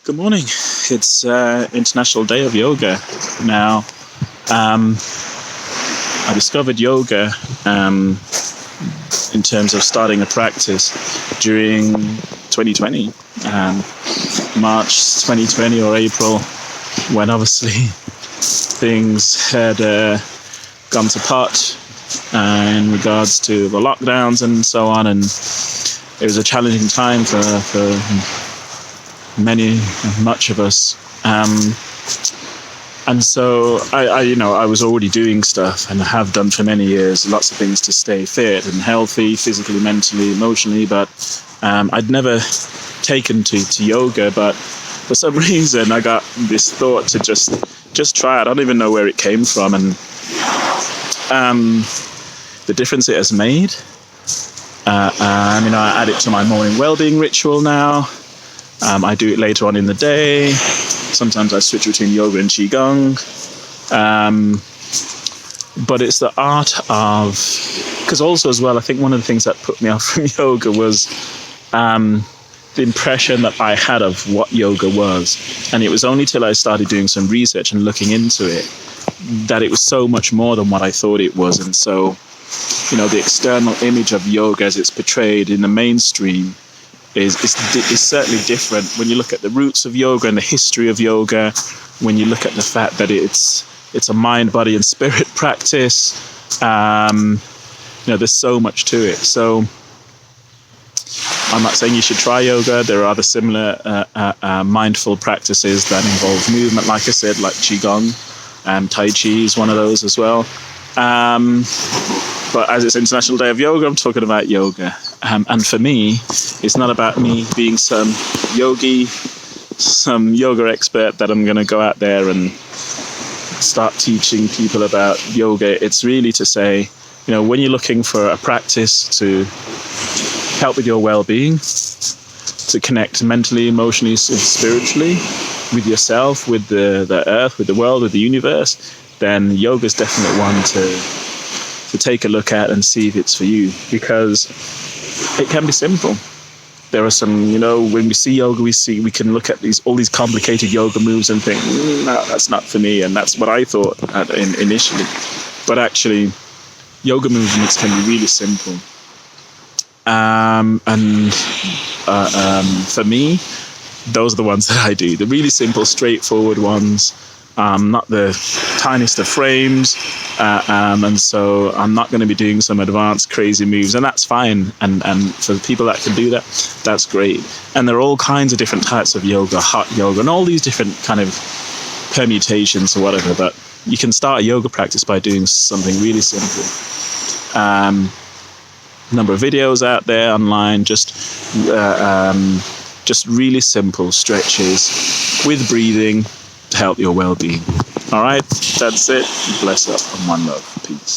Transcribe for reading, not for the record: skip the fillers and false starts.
Good morning. It's International Day of Yoga. Now, I discovered yoga in terms of starting a practice during 2020, March 2020 or April, when obviously things had gone to pot in regards to the lockdowns and so on, and it was a challenging time for much of us, and so I was already doing stuff, and I have done for many years, lots of things to stay fit and healthy, physically, mentally, emotionally, but I'd never taken to yoga. But for some reason I got this thought to just try it. I don't even know where it came from, and the difference it has made. I add it to my morning well-being ritual now. I do it later on in the day. Sometimes I switch between yoga and qigong. But it's the art of, because also as well, I think one of the things that put me off from yoga was the impression that I had of what yoga was. And it was only till I started doing some research and looking into it that it was so much more than what I thought it was. And so, the external image of yoga as it's portrayed in the mainstream is certainly different when you look at the roots of yoga and the history of yoga, when you look at the fact that it's a mind, body and spirit practice. There's so much to it. So I'm not saying you should try yoga. There are other similar mindful practices that involve movement, like I said, like qigong. Tai Chi is one of those as well. But as it's International Day of Yoga, I'm talking about yoga. And for me, it's not about me being some yogi, some yoga expert that I'm going to go out there and start teaching people about yoga. It's really to say, when you're looking for a practice to help with your well-being, to connect mentally, emotionally, spiritually with yourself, with the earth, with the world, with the universe, then yoga is definitely one to take a look at and see if it's for you, because it can be simple. There are some, when we see yoga, we can look at all these complicated yoga moves and think, no, that's not for me. And that's what I thought initially. But actually, yoga movements can be really simple. For me, those are the ones that I do. The really simple, straightforward ones. Not the tiniest of frames, and so I'm not going to be doing some advanced crazy moves, and that's fine, and for the people that can do that, that's great. And there are all kinds of different types of yoga, hot yoga, and all these different kind of permutations or whatever, but you can start a yoga practice by doing something really simple. Number of videos out there online, just really simple stretches with breathing to help your well-being. All right, that's it. Bless up and one love. Peace.